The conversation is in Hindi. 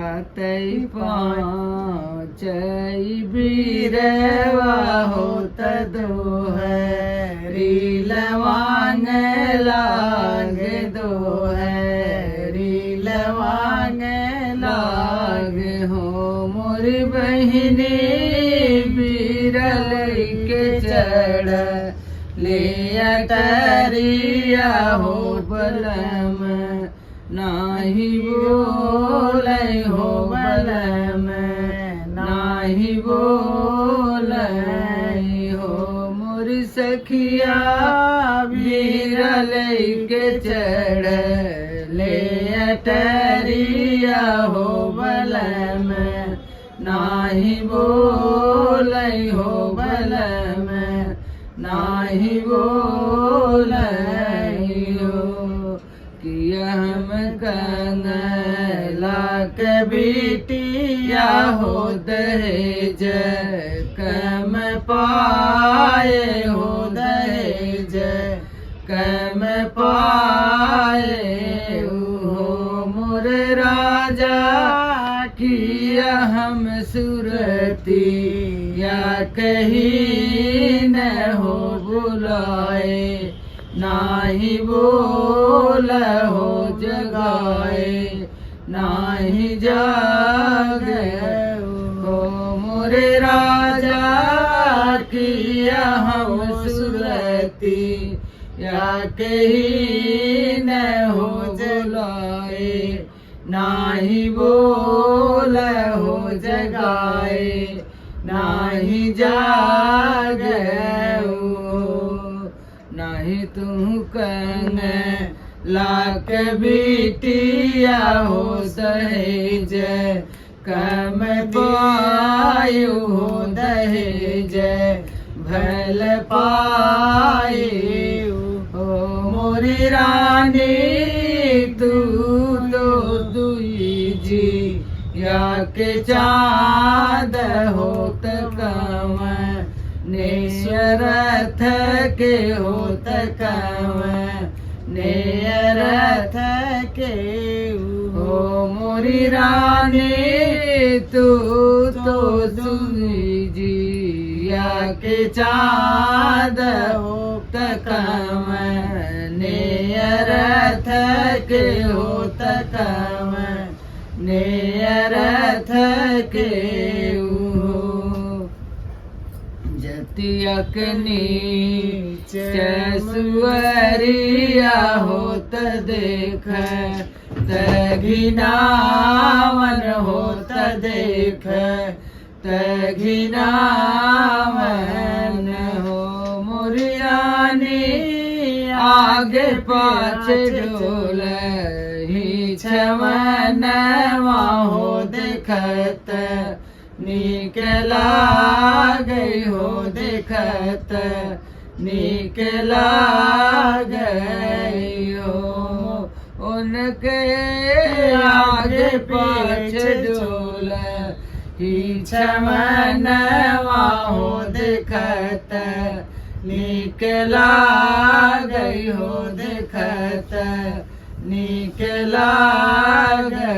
तई पाँचई बीरवा होत दोहरी लवांग लाग दोहरी लवांग लाग हो मोर बहिनी बीरल के चढ़ ले अटरिया हो बलम नाही बोले हो बलम नाही बोले हो मोर सखिया बीरल के चढ़ ले अटरिया हो बलम नाही बोले हो बलम नाही बोले हो किया हम कंगला के बिटिया हो दहेज कम पाए हो दहेज कम पाए हो मोर राजा किया हम सुरती या कहीं न हो बुलाए नाही बोल हो जगाए नाही जागे हो मोरे राजा किया हम सुरती या कहीं न हो जलाए नाही बोल हो जगाए नाही जागे नहीं तू कन लाक बिटिया हो दहेज कम पायु हो दहेज भल पायु हो मोरी रानी तू तो दुई जी या के चाँद होत कम नेयरथ के होत कम नेयरथ के हो मोरी रानी तू तो जिया के चाँद होत कम नेयरथ के होत कम नेयरथ के जतियकनी चसुअरिया होत देख तघिनावन होत देख तघिनावन हो मुरियानी आगे पाछे डोल ही छमनवा हो देखत नीक लागई हो देखत नीक लागई हो उनके आगे पाछे डोल ही छमनवा हो देखत नीक लागई हो देखत नीक लागई